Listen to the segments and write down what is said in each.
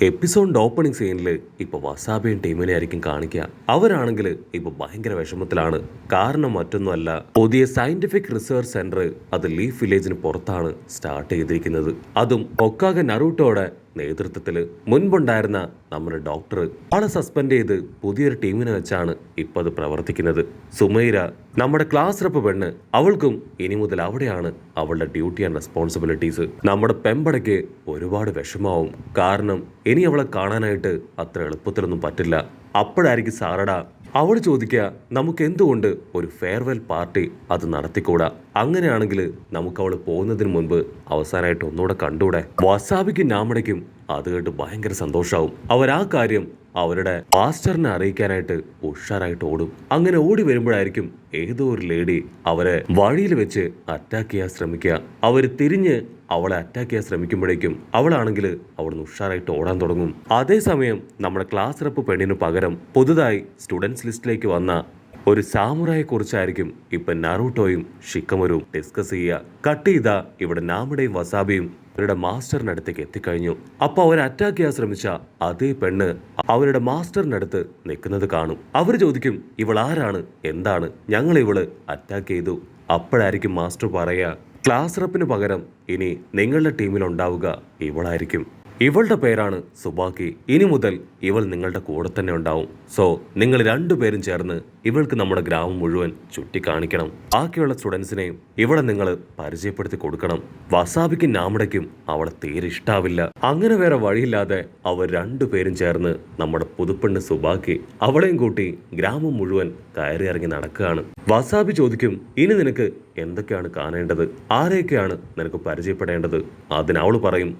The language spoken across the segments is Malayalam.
എപ്പിസോഡിന്റെ ഓപ്പണിംഗ് സീനിൽ ഇപ്പൊ വസാബിയും ടീമിനെ ആയിരിക്കും കാണിക്കുക. അവരാണെങ്കിൽ ഇപ്പൊ ഭയങ്കര വിഷമത്തിലാണ്. കാരണം മറ്റൊന്നുമല്ല, പുതിയ സയന്റിഫിക് റിസർച്ച് സെന്റർ അത് ലീഫ് വില്ലേജിന് പുറത്താണ് സ്റ്റാർട്ട് ചെയ്തിരിക്കുന്നത്. അതും ഒക്കാഗെ നറൂട്ടോയുടെ നേതൃത്വത്തിൽ. മുൻപുണ്ടായിരുന്ന നമ്മുടെ ഡോക്ടർ ആളെ സസ്പെൻഡ് ചെയ്ത് പുതിയൊരു ടീമിനെ വെച്ചാണ് ഇപ്പൊ അത് പ്രവർത്തിക്കുന്നത്. സുമൈര, നമ്മുടെ ക്ലാസ് റെപ്പ് പെണ്ണ്, അവൾക്കും ഇനി മുതൽ അവിടെയാണ് അവളുടെ ഡ്യൂട്ടി ആൻഡ് റെസ്പോൺസിബിലിറ്റീസ്. നമ്മുടെ പെമ്പടയ്ക്ക് ഒരുപാട് വിഷമാവും. കാരണം ഇനി അവളെ കാണാനായിട്ട് അത്ര എളുപ്പത്തിലൊന്നും പറ്റില്ല. അപ്പോഴായിരിക്കും സാറട അവൾ ചോദിക്കുക, നമുക്ക് എന്തുകൊണ്ട് ഒരു ഫെയർവെൽ പാർട്ടി അത് നടത്തിക്കൂടാ? അങ്ങനെയാണെങ്കിൽ നമുക്ക് അവൾ പോകുന്നതിന് മുൻപ് അവസാനമായിട്ട് ഒന്നുകൂടെ കണ്ടൂടെ? വസാബിക്കും നാമടയ്ക്കും അത് കേട്ട് ഭയങ്കര സന്തോഷാവും. അവരാ കാര്യം അവരുടെ മാസ്റ്ററിനെ അറിയിക്കാനായിട്ട് ഉഷാറായിട്ട് ഓടും. അങ്ങനെ ഓടി വരുമ്പോഴായിരിക്കും ഏതോ ഒരു ലേഡി അവരെ വഴിയിൽ വെച്ച് അറ്റാക്ക് ചെയ്യാൻ ശ്രമിക്കുക. അവര് തിരിഞ്ഞ് അവളെ അറ്റാക്ക് ചെയ്യാൻ ശ്രമിക്കുമ്പോഴേക്കും അവളാണെങ്കിൽ അവിടുന്ന് ഉഷാറായിട്ട് ഓടാൻ തുടങ്ങും. അതേസമയം നമ്മുടെ ക്ലാസ് റെപ്പ് പെണ്ണിന് പകരം പുതുതായി സ്റ്റുഡൻസ് ലിസ്റ്റിലേക്ക് വന്ന ഒരു സാമുറായെ കുറിച്ചായിരിക്കും ഇപ്പൊ നറൂട്ടോയും ഷിക്കമറും ഡിസ്കസ് ചെയ്യുക. കട്ട് ചെയ്ത ഇവിടെ നാമടയും വസാബിയും അവരുടെ മാസ്റ്ററിന്റെ അടുത്തേക്ക് എത്തിക്കഴിഞ്ഞു. അപ്പൊ അവർ അറ്റാക്ക് ചെയ്യാൻ ശ്രമിച്ച അതേ പെണ്ണ് അവരുടെ മാസ്റ്ററിന്റെ അടുത്ത് നിൽക്കുന്നത് കാണും. അവർ ചോദിക്കും, ഇവൾ ആരാണ്, എന്താണ്, ഞങ്ങൾ ഇവള് അറ്റാക്ക് ചെയ്തു. അപ്പോഴായിരിക്കും മാസ്റ്റർ പറയുക, ക്ലാസ് റെപ്പിന് പകരം ഇനി നിങ്ങളുടെ ടീമിൽ ഉണ്ടാവുക ഇവളായിരിക്കും. ഇവളുടെ പേരാണ് സുബാക്കി. ഇനി മുതൽ ഇവൾ നിങ്ങളുടെ കൂടെ തന്നെ ഉണ്ടാവും. സോ നിങ്ങൾ രണ്ടുപേരും ചേർന്ന് ഇവൾക്ക് നമ്മുടെ ഗ്രാമം മുഴുവൻ ചുറ്റിക്കാണിക്കണം. ബാക്കിയുള്ള സ്റ്റുഡൻസിനെയും ഇവിടെ നിങ്ങൾ പരിചയപ്പെടുത്തി കൊടുക്കണം. വസാബിക്കും നാമടയ്ക്കും അവളെ തീരെ ഇഷ്ടാവില്ല. അങ്ങനെ വേറെ വഴിയില്ലാതെ അവർ രണ്ടുപേരും ചേർന്ന് നമ്മുടെ പുതുപ്പെണ്ണ് സുബാക്കി അവളെയും കൂട്ടി ഗ്രാമം മുഴുവൻ കയറി ഇറങ്ങി നടക്കുകയാണ്. വസാബി ചോദിക്കും, ഇനി നിനക്ക് എന്തൊക്കെയാണ് കാണേണ്ടത്, ആരെയൊക്കെയാണ് നിനക്ക് പരിചയപ്പെടേണ്ടത്? അതിനവള് പറയും,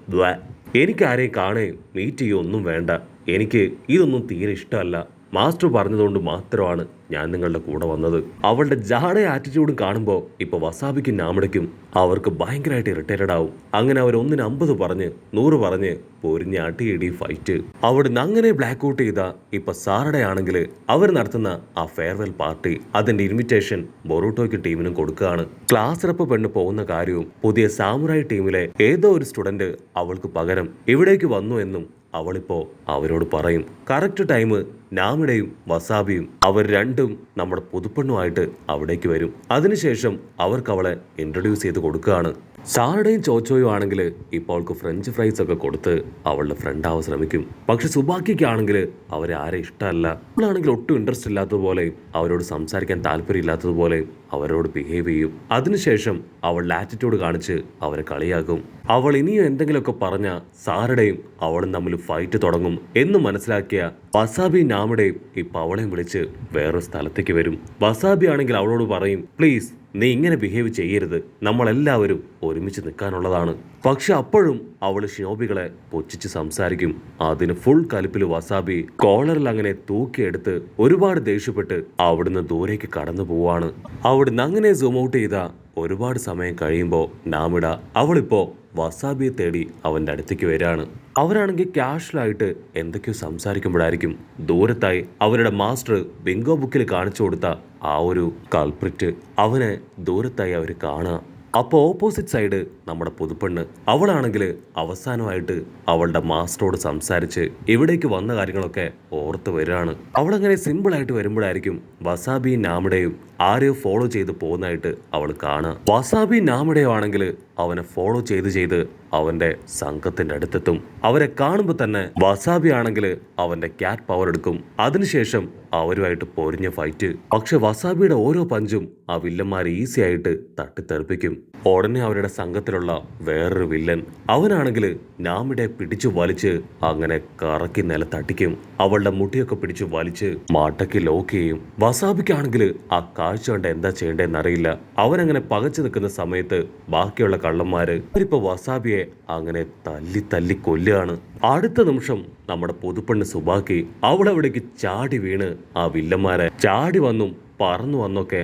എനിക്ക് ആരെയും കാണുകയും മീറ്റ് ചെയ്യുകയോ ഒന്നും വേണ്ട. എനിക്ക് ഇതൊന്നും തീരെ ഇഷ്ടമല്ല. മാസ്റ്റർ പറഞ്ഞതുകൊണ്ട് മാത്രമാണ് ഞാൻ നിങ്ങളുടെ കൂടെ വന്നത്. അവളുടെ ജാട ആറ്റിറ്റ്യൂഡും കാണുമ്പോൾ ഇപ്പൊ വസാബിക്കും നാമടയ്ക്കും അവർക്ക് ഭയങ്കരമായിട്ട് ഇറിറ്റേറ്റഡ് ആവും. അങ്ങനെ അവർ 150 പറഞ്ഞ് 100 പറഞ്ഞ് പൊരിഞ്ഞ് അടിയിടി ഫൈറ്റ്. അവിടുന്ന് അങ്ങനെ ബ്ലാക്ക് ഔട്ട് ചെയ്ത ഇപ്പൊ സാറടെ ആണെങ്കിൽ അവർ നടത്തുന്ന ആ ഫെയർവെൽ പാർട്ടി അതിന്റെ ഇൻവിറ്റേഷൻ ബൊറൂട്ടോയ്ക്കും ടീമിനും കൊടുക്കുകയാണ്. ക്ലാസ് റെപ്പ് പെണ്ണ് പോകുന്ന കാര്യവും പുതിയ സാമുറായി ടീമിലെ ഏതോ ഒരു സ്റ്റുഡന്റ് അവൾക്ക് പകരം ഇവിടേക്ക് വന്നു എന്നും അവളിപ്പോ അവരോട് പറയും. കറക്റ്റ് ടൈം നാമിടയും വസാബിയും അവർ രണ്ടും നമ്മുടെ പുതുപ്പെണ്ണുമായിട്ട് അവിടേക്ക് വരും. അതിനുശേഷം അവർക്ക് അവളെ ഇൻട്രൊഡ്യൂസ് ചെയ്ത് കൊടുക്കുകയാണ്. സാറുടെയും ചോച്ചോയും ആണെങ്കിൽ ഇപ്പോൾ അവൾക്ക് ഫ്രഞ്ച് ഫ്രൈസ് ഒക്കെ കൊടുത്ത് അവളുടെ ഫ്രണ്ട് ആവാൻ ശ്രമിക്കും. പക്ഷെ സുബാക്കിക്കാണെങ്കിൽ അവരെ ആരെ ഇഷ്ടമല്ല. അവളാണെങ്കിൽ ഒട്ടും ഇൻട്രസ്റ്റ് ഇല്ലാത്തതുപോലെയും അവരോട് സംസാരിക്കാൻ താല്പര്യം ഇല്ലാത്തതുപോലെയും അവരോട് ബിഹേവ് ചെയ്യും. അതിനുശേഷം അവളുടെ ആറ്റിറ്റ്യൂഡ് കാണിച്ച് അവരെ കളിയാക്കും. അവൾ ഇനിയും എന്തെങ്കിലുമൊക്കെ പറഞ്ഞ സാറുടെയും അവളും തമ്മിൽ ഫൈറ്റ് തുടങ്ങും എന്ന് മനസ്സിലാക്കിയ വസാബി നാമടയും ഇപ്പൊ അവളെയും വിളിച്ച് വേറൊരു സ്ഥലത്തേക്ക് വരും. വസാബി ആണെങ്കിൽ അവളോട് പറയും, പ്ലീസ് നീ ഇങ്ങനെ ബിഹേവ് ചെയ്യരുത്, നമ്മളെല്ലാവരും ഒരുമിച്ച് നിൽക്കാനുള്ളതാണ്. പക്ഷെ അപ്പോഴും അവള് ഷിനോബികളെ പൊച്ചിച്ച് സംസാരിക്കും. അതിന് ഫുൾ കലിപ്പിൽ വസാബി കോളറിൽ അങ്ങനെ തൂക്കിയെടുത്ത് ഒരുപാട് ദേഷ്യപ്പെട്ട് അവിടുന്ന് ദൂരേക്ക് കടന്നു പോവാണ്. അവിടുന്ന് അങ്ങനെ സൂം ഔട്ട് ചെയ്ത ഒരുപാട് സമയം കഴിയുമ്പോൾ നാമിട അവളിപ്പോ വസാബിയെ തേടി അവന്റെ അടുത്തേക്ക് വരികയാണ്. അവരാണെങ്കിൽ കാഷ്വലായിട്ട് എന്തൊക്കെയോ സംസാരിക്കുമ്പോഴായിരിക്കും ദൂരത്തായി അവരുടെ മാസ്റ്റർ ബിങ്കോ ബുക്കിൽ കാണിച്ചു കൊടുത്ത ആ ഒരു കൾപ്രിറ്റ് അവനെ ദൂരത്തായി അവർ കാണുക. അപ്പോൾ ഓപ്പോസിറ്റ് സൈഡ് നമ്മുടെ പുതുപ്പെണ്ണ് അവളാണെങ്കിൽ അവസാനമായിട്ട് അവളുടെ മാസ്റ്ററോട് സംസാരിച്ച് ഇവിടേക്ക് വന്ന കാര്യങ്ങളൊക്കെ ഓർത്ത് വരികയാണ്. അവളങ്ങനെ സിമ്പിളായിട്ട് വരുമ്പോഴായിരിക്കും വസാബി നാമടയും ആരെയോ ഫോളോ ചെയ്ത് പോകുന്നതായിട്ട് അവൾ കാണുക. വസാബി നാമടയോ ആണെങ്കിൽ അവനെ ഫോളോ ചെയ്ത് അവന്റെ സംഘത്തിന്റെ അടുത്തെത്തും. അവരെ കാണുമ്പോൾ തന്നെ വസാബി ആണെങ്കിൽ അവന്റെ ക്യാറ്റ് പവർ എടുക്കും. അതിനുശേഷം അവരുമായിട്ട് പൊരിഞ്ഞ ഫൈറ്റ്. പക്ഷെ വസാബിയുടെ ഓരോ പഞ്ചും ആ വില്ലന്മാരെ ഈസി ആയിട്ട് തട്ടിത്തെറിപ്പിക്കും. ഉടനെ അവരുടെ സംഘത്തിലുള്ള വേറൊരു വില്ലൻ അവനാണെങ്കിൽ നാമിടെ പിടിച്ചു വലിച്ച് അങ്ങനെ കറക്കി നിലത്തട്ടിക്കും. അവളുടെ മുട്ടിയൊക്കെ പിടിച്ചു വലിച്ച് മാട്ടയ്ക്ക് ലോക്ക് ചെയ്യും. വസാബിക്കാണെങ്കിൽ ആ കാഴ്ച കണ്ട് എന്താ ചെയ്യേണ്ടതെന്ന് അറിയില്ല. അവനങ്ങനെ പകച്ചു നിൽക്കുന്ന സമയത്ത് ബാക്കിയുള്ള കള്ളന്മാര് ഇപ്പൊ വസാബിയെ അങ്ങനെ തല്ലി കൊല്ലുകയാണ്. അടുത്ത നിമിഷം നമ്മുടെ പുതുപ്പെണ്ണ് സുബാക്കി അവളവിടേക്ക് ചാടി വീണ് ആ വില്ലന്മാരെ ചാടി വന്നും പറന്നു വന്നൊക്കെ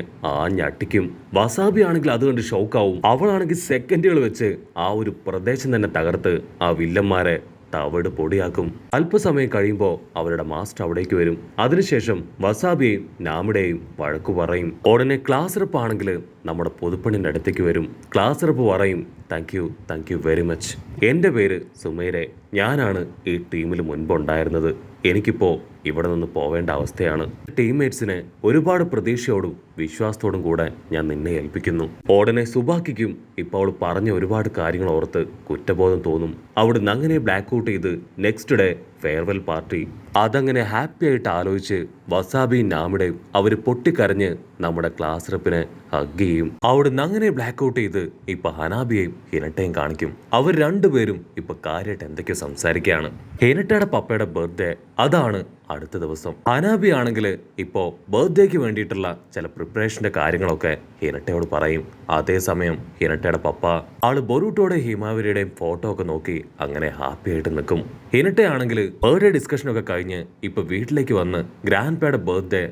ഞട്ടിക്കും. വസാബി ആണെങ്കിൽ അത് കണ്ട് ഷോക്കാവും. അവളാണെങ്കിൽ സെക്കൻഡുകൾ വെച്ച് ആ ഒരു പ്രദേശം തന്നെ തകർത്ത് ആ വില്ലന്മാരെ തവിട് പൊടിയാക്കും. അല്പസമയം കഴിയുമ്പോൾ അവരുടെ മാസ്റ്റർ അവിടേക്ക് വരും. അതിനുശേഷം വസാബിയെയും നാമിടെയും വഴക്കു പറയും. ഉടനെ ക്ലാസ് റെപ്പ് ആണെങ്കിൽ നമ്മുടെ പുതുപ്പെണ്ണിന്റെ അടുത്തേക്ക് വരും. ക്ലാസ് റെപ്പ് പറയും, താങ്ക് യു വെരി മച്ച്. എൻ്റെ പേര് സുമൈരെ. ഞാനാണ് ഈ ടീമിൽ മുൻപുണ്ടായിരുന്നത്. എനിക്കിപ്പോൾ ഇവിടെ നിന്ന് പോവേണ്ട അവസ്ഥയാണ്. ടീംമേറ്റ്സിനെ ഒരുപാട് പ്രതീക്ഷയോടും വിശ്വാസത്തോടും കൂടെ ഞാൻ നിന്നെ ഏൽപ്പിക്കുന്നു. ഉടനെ സുബാക്കിക്കും ഇപ്പോൾ അവൾ പറഞ്ഞ ഒരുപാട് കാര്യങ്ങൾ ഓർത്ത് കുറ്റബോധം തോന്നും. അവിടുന്ന് അങ്ങനെ ബ്ലാക്ക് ഔട്ട് ചെയ്ത് നെക്സ്റ്റ് ഡേ ഫെയർവെൽ പാർട്ടി. അതങ്ങനെ ഹാപ്പി ആയിട്ട് ആലോചിച്ച് വസാബിയും നാമിടയും അവർ പൊട്ടിക്കരഞ്ഞ് നമ്മുടെ ക്ലാസ് റെപ്പിനെ ഹഗ് ചെയ്യും. അവിടുന്ന് അങ്ങനെ ബ്ലാക്ക് ഔട്ട് ചെയ്ത് ഇപ്പൊ ഹനാബിയെയും ഹിനട്ടയും കാണിക്കും. അവർ രണ്ടുപേരും ഇപ്പൊ കാര്യമായിട്ട് എന്തൊക്കെയോ സംസാരിക്കുകയാണ്. ഹിനട്ടയുടെ പപ്പയുടെ ബർത്ത്ഡേ അതാണ് അടുത്ത ദിവസം. ഹനാബി ആണെങ്കിൽ ഇപ്പോൾ ബർത്ത്ഡേക്ക് വേണ്ടിയിട്ടുള്ള ചില പ്രിപ്പറേഷന്റെ കാര്യങ്ങളൊക്കെ ഹിനട്ടയോട് പറയും. അതേസമയം ഹിനട്ടയുടെ പപ്പ ആള് ബൊറൂട്ടോയുടെ ഹിമാവരിയുടെയും ഫോട്ടോ ഒക്കെ നോക്കി അങ്ങനെ ഹാപ്പി ആയിട്ട് നിൽക്കും. ഹിനട്ടയാണെങ്കിൽ ബർത്ത്ഡേ ഡിസ്കഷനൊക്കെ കഴിഞ്ഞ് ഇപ്പൊ വീട്ടിലേക്ക് വന്ന് ഗ്രാൻഡ് പേയുടെ ബർത്ത്ഡേ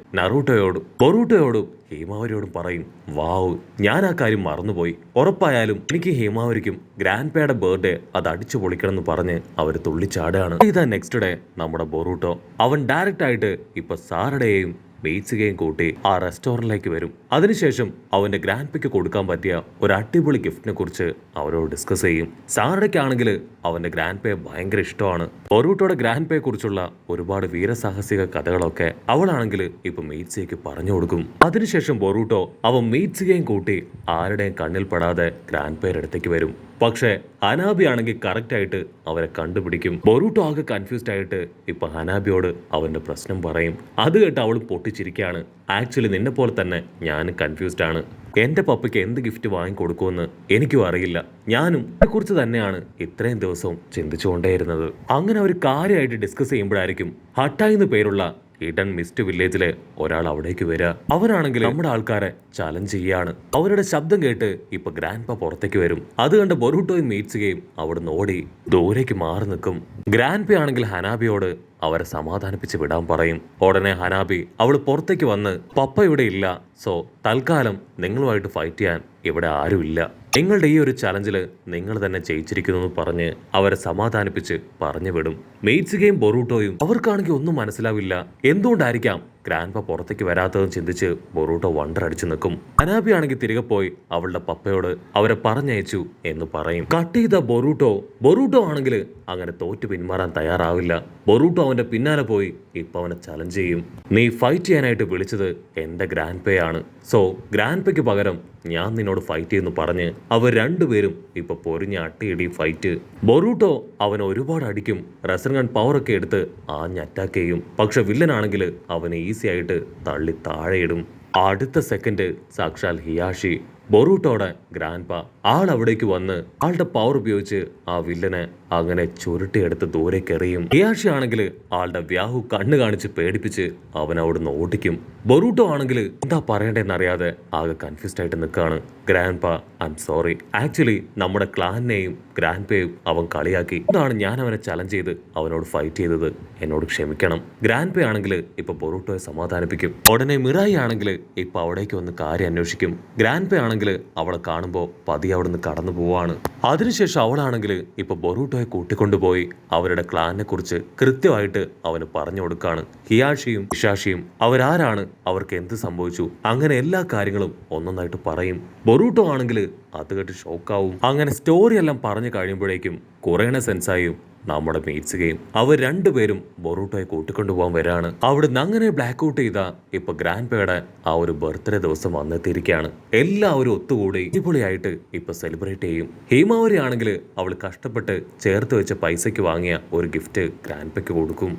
ബൊറൂട്ടോയോടും ഹേമാവരിയോടും പറയും. വാവ്, ഞാൻ ആ കാര്യം മറന്നുപോയി. ഉറപ്പായാലും എനിക്ക് ഹേമാവരിക്കും ഗ്രാൻഡ് പേയുടെ ബർത്ത്ഡേ അത് അടിച്ചു പൊളിക്കണം എന്ന് പറഞ്ഞ് അവർ തുള്ളിച്ചാടുകയാണ്. ഇതാ നെക്സ്റ്റ് ഡേ നമ്മുടെ ബൊറൂട്ടോ അവൻ ഡയറക്റ്റ് ആയിട്ട് ഇപ്പൊ സാറഡയെയും മെയ്റ്റ്സുകയും കൂട്ടി ആ റെസ്റ്റോറൻറ്റിലേക്ക് വരും. അതിനുശേഷം അവന്റെ ഗ്രാൻഡ് പേക്ക് കൊടുക്കാൻ പറ്റിയ ഒരു അടിപൊളി ഗിഫ്റ്റിനെ കുറിച്ച് അവരോട് ഡിസ്കസ് ചെയ്യും. സാറഡയ്ക്കാണെങ്കിൽ അവന്റെ ഗ്രാൻഡ് പേ ഭയങ്കര ഇഷ്ടമാണ്. ബൊറൂട്ടോയുടെ ഗ്രാൻഡ് പേയെ കുറിച്ചുള്ള ഒരുപാട് വീരസാഹസിക കഥകളൊക്കെ അവളാണെങ്കിൽ ഇപ്പൊ മെയ്റ്റ്സുകയ്ക്ക് പറഞ്ഞു കൊടുക്കും. അതിനുശേഷം ബൊറൂട്ടോ അവൻ മെയ്റ്റ്സുകയും കൂട്ടി ആരുടെയും കണ്ണിൽ പെടാതെ ഗ്രാൻഡ് പേയുടെ അടുത്തേക്ക് വരും. പക്ഷേ ഹനാബി ആണെങ്കിൽ കറക്റ്റ് ആയിട്ട് അവരെ കണ്ടുപിടിക്കും. ബൊറൂട്ടോ ആകെ കൺഫ്യൂസ്ഡ് ആയിട്ട് ഇപ്പൊ ഹനാബിയോട് അവന്റെ പ്രശ്നം പറയും. അത് കേട്ട് അവളും പൊട്ടിച്ചിരിക്കുകയാണ്. ആക്ച്വലി നിന്നെ പോലെ തന്നെ ഞാനും കൺഫ്യൂസ്ഡ് ആണ്. എന്റെ പപ്പയ്ക്ക് എന്ത് ഗിഫ്റ്റ് വാങ്ങിക്കൊടുക്കുമെന്ന് എനിക്കും അറിയില്ല. ഞാനും അതിനെക്കുറിച്ച് തന്നെയാണ് ഇത്രയും ദിവസവും ചിന്തിച്ചുകൊണ്ടേയിരുന്നത്. അങ്ങനെ അവർ കാര്യമായിട്ട് ഡിസ്കസ് ചെയ്യുമ്പോഴായിരിക്കും ഹട്ടായി എന്ന് പേരുള്ള ഈഡൻ മിസ്റ്റ് വില്ലേജിലെ ഒരാൾ അവിടേക്ക് വരിക. അവരാണെങ്കിൽ നമ്മുടെ ആൾക്കാരെ ചലഞ്ച് ചെയ്യാണ്. അവരുടെ ശബ്ദം കേട്ട് ഇപ്പൊ ഗ്രാൻഡ് പ പുറത്തേക്ക് വരും. അത് കണ്ട് ബൊറൂട്ടോയും മീറ്റ്സുകയും അവിടുന്ന് ഓടി ദൂരേക്ക് മാറി നിൽക്കും. ഗ്രാൻഡ് പ ആണെങ്കിൽ ഹനാബിയോട് അവരെ സമാധാനിപ്പിച്ച് വിടാൻ പറയും. ഉടനെ ഹനാബി അവൾ പുറത്തേക്ക് വന്ന് പപ്പ ഇവിടെ ഇല്ല, സോ തൽക്കാലം നിങ്ങളുമായിട്ട് ഫൈറ്റ് ചെയ്യാൻ ഇവിടെ ആരുമില്ല. നിങ്ങളുടെ ഈ ഒരു ചലഞ്ചിൽ നിങ്ങൾ തന്നെ ജയിച്ചിരിക്കുന്നു പറഞ്ഞ് അവരെ സമാധാനിപ്പിച്ച് പറഞ്ഞു വിടും. മെയ്റ്റ്സുകയും ബൊറൂട്ടോയും അവർക്കാണെങ്കിൽ ഒന്നും മനസ്സിലാവില്ല. എന്തുകൊണ്ടായിരിക്കാം ഗ്രാൻഡ് പ പുറത്തേക്ക് വരാത്തതെന്ന് ചിന്തിച്ച് ബൊറൂട്ടോ വണ്ടർ അടിച്ചു നിൽക്കും. ഹനാബി ആണെങ്കിൽ തിരികെ പോയി അവളുടെ പപ്പയോട് അവരെ പറഞ്ഞയച്ചു എന്ന് പറയും. കട്ട് ചെയ്ത ബൊറൂട്ടോ ആണെങ്കിൽ അങ്ങനെ തോറ്റു പിന്മാറാൻ തയ്യാറാവില്ല. ബൊറൂട്ടോ അവന്റെ പിന്നാലെ പോയി ഇപ്പൊ അവനെ ചലഞ്ച് ചെയ്യും. നീ ഫൈറ്റ് ചെയ്യാനായിട്ട് വിളിച്ചത് എന്റെ ഗ്രാൻഡ് പേ ആണ്, സോ ഗ്രാൻഡ് പേക്ക് പകരം ഞാൻ നിന്നോട് ഫൈറ്റ് ചെയ്യുന്നു പറഞ്ഞ് അവർ രണ്ടുപേരും ഇപ്പൊ പൊരിഞ്ഞ അട്ടിയിടി ഫൈറ്റ്. ബൊറൂട്ടോ അവനെ ഒരുപാട് അടിക്കും. റസൻഗൺ പവറൊക്കെ എടുത്ത് ആഞ്ഞ് അറ്റാക്ക് ചെയ്യും. പക്ഷെ വില്ലനാണെങ്കിൽ അവനെ ഈസി ആയിട്ട് തള്ളി താഴെയിടും. അടുത്ത സെക്കൻഡ് സാക്ഷാൽ ഹിയാഷി ബൊറൂട്ടോയുടെ ഗ്രാൻഡ് പ ആൾ അവിടേക്ക് വന്ന് ആളുടെ പവർ ഉപയോഗിച്ച് ആ വില്ലനെ അങ്ങനെ ചുരുട്ടിയെടുത്ത് ദൂരേക്ക് എറിയും. ഹിയാഷി ആണെങ്കിൽ ആളുടെ വ്യാഹു കണ്ണ് കാണിച്ച് പേടിപ്പിച്ച് അവൻ അവിടുന്ന് ഓടിക്കും. ബൊറൂട്ടോ ആണെങ്കിൽ എന്താ പറയണ്ടെന്നറിയാതെ ആകെ കൺഫ്യൂസ്ഡ് ആയിട്ട് നിൽക്കുകയാണ്. ഗ്രാൻഡ് പ ഐ എം സോറി, ആക്ച്വലി നമ്മുടെ ക്ലാനിനെയും ഗ്രാൻഡ് പേയും അവൻ കളിയാക്കി. അതാണ് ഞാൻ അവനെ ചലഞ്ച് ചെയ്ത് അവനോട് ഫൈറ്റ് ചെയ്തത്. എന്നോട് ക്ഷമിക്കണം. ഗ്രാൻഡ് പേ ആണെങ്കിൽ ഇപ്പൊ ബൊറൂട്ടോയെ സമാധാനിപ്പിക്കും. ഉടനെ മിറായി ആണെങ്കിൽ ഇപ്പൊ അവിടേക്ക് വന്ന് കാര്യം അന്വേഷിക്കും. ഗ്രാൻഡ് പേ ആണെങ്കിൽ അവളെ കാണുമ്പോൾ പതിയെ അവിടുന്ന് കടന്നു പോവാണ്. അതിനുശേഷം അവളാണെങ്കിൽ ഇപ്പൊ ബൊറൂട്ടോയെ കൂട്ടിക്കൊണ്ടുപോയി അവരുടെ ക്ലാനിനെ കുറിച്ച് കൃത്യമായിട്ട് അവന് പറഞ്ഞു കൊടുക്കാണ്. ഹിയാഷിയും ഇഷാഷിയും അവരാരാണ്, അവർക്ക് എന്ത് സംഭവിച്ചു, അങ്ങനെ എല്ലാ കാര്യങ്ങളും ഒന്നൊന്നായിട്ട് പറയും. ബൊറൂട്ടോ ആണെങ്കിൽ അത് കേട്ട് ഷോക്കാവും. അങ്ങനെ സ്റ്റോറി എല്ലാം പറഞ്ഞു കഴിയുമ്പോഴേക്കും കുറേണ സെൻസായും നമ്മുടെ മീറ്റ്സുകയും അവർ രണ്ടുപേരും ബൊറൂട്ടോയെ കൂട്ടിക്കൊണ്ടുപോകാൻ വരാണ്. അവിടുന്ന് അങ്ങനെ ബ്ലാക്ക് ഔട്ട് ചെയ്ത ഇപ്പൊ ഗ്രാൻഡ് പേയുടെ ആ ഒരു ബർത്ത്ഡേ ദിവസം വന്നെത്തിയിരിക്കുകയാണ്. എല്ലാവരും ഒത്തുകൂടി അടിപൊളിയായിട്ട് ഇപ്പൊ സെലിബ്രേറ്റ് ചെയ്യും. ഹേമാവരി ആണെങ്കിൽ അവൾ കഷ്ടപ്പെട്ട് ചേർത്ത് വെച്ച പൈസയ്ക്ക് വാങ്ങിയ ഒരു ഗിഫ്റ്റ് ഗ്രാൻഡ് പേക്ക് കൊടുക്കും.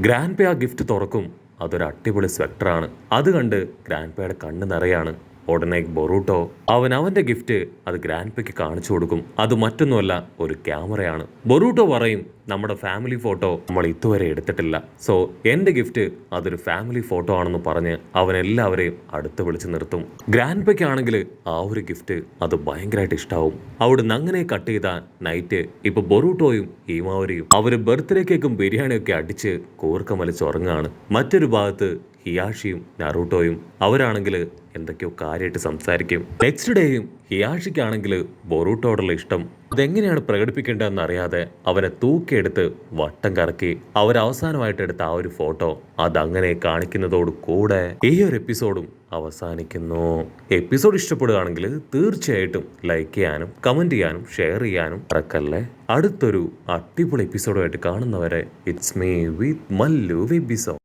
ഗ്രാൻഡ് പേ ആ ഗിഫ്റ്റ് തുറക്കും. അതൊരു അടിപൊളി സ്വെറ്ററാണ്. അത് കണ്ട് ഗ്രാൻഡ് പേയുടെ കണ്ണ് നിറയാണ്. ഉടനെ ബൊറൂട്ടോ അവന്റെ ഗിഫ്റ്റ് അത് ഗ്രാൻഡ് പേക്ക് കാണിച്ചു കൊടുക്കും. അത് മറ്റൊന്നുമല്ല, ഒരു ക്യാമറയാണ്. ബൊറൂട്ടോ പറയും, നമ്മുടെ ഫാമിലി ഫോട്ടോ നമ്മൾ ഇതുവരെ എടുത്തിട്ടില്ല, സോ എന്റെ ഗിഫ്റ്റ് അതൊരു ഫാമിലി ഫോട്ടോ ആണെന്ന് പറഞ്ഞ് അവൻ എല്ലാവരെയും അടുത്ത് വിളിച്ച് നിർത്തും. ഗ്രാൻഡ് പേക്ക് ആണെങ്കിൽ ആ ഒരു ഗിഫ്റ്റ് അത് ഭയങ്കരമായിട്ട് ഇഷ്ടാവും. അവിടുന്ന് അങ്ങനെ കട്ട് ചെയ്ത നൈറ്റ് ഇപ്പൊ ബൊറൂട്ടോയും ഹീമാവരിയും അവര് ബർത്ത്ഡേ കേക്കും ബിരിയാണിയൊക്കെ അടിച്ച് കൂർക്കം വലിച്ചുറങ്ങാണ്. മറ്റൊരു ഭാഗത്ത് ഹിയാഷിയും നറൂട്ടോയും. അവരാണെങ്കിൽ എന്തൊക്കെയോ കാര്യമായിട്ട് സംസാരിക്കും. നെക്സ്റ്റ് ഡേയും ഹിയാഷിക്കാണെങ്കിൽ ബൊറൂട്ടോടുള്ള ഇഷ്ടം അതെങ്ങനെയാണ് പ്രകടിപ്പിക്കേണ്ടതെന്ന് അറിയാതെ അവനെ തൂക്കിയെടുത്ത് വട്ടം കറക്കി അവരവസാനമായിട്ട് എടുത്ത ആ ഒരു ഫോട്ടോ അതങ്ങനെ കാണിക്കുന്നതോട് കൂടെ ഈ ഒരു എപ്പിസോഡും അവസാനിക്കുന്നു. എപ്പിസോഡ് ഇഷ്ടപ്പെടുകയാണെങ്കിൽ തീർച്ചയായിട്ടും ലൈക്ക് ചെയ്യാനും കമന്റ് ചെയ്യാനും ഷെയർ ചെയ്യാനും മറക്കല്ലേ. അടുത്തൊരു അടിപൊളി എപ്പിസോഡുമായിട്ട് കാണുന്നവരെ ഇറ്റ്സ് മീ വിത്ത് മല്ലു വെബിസോ.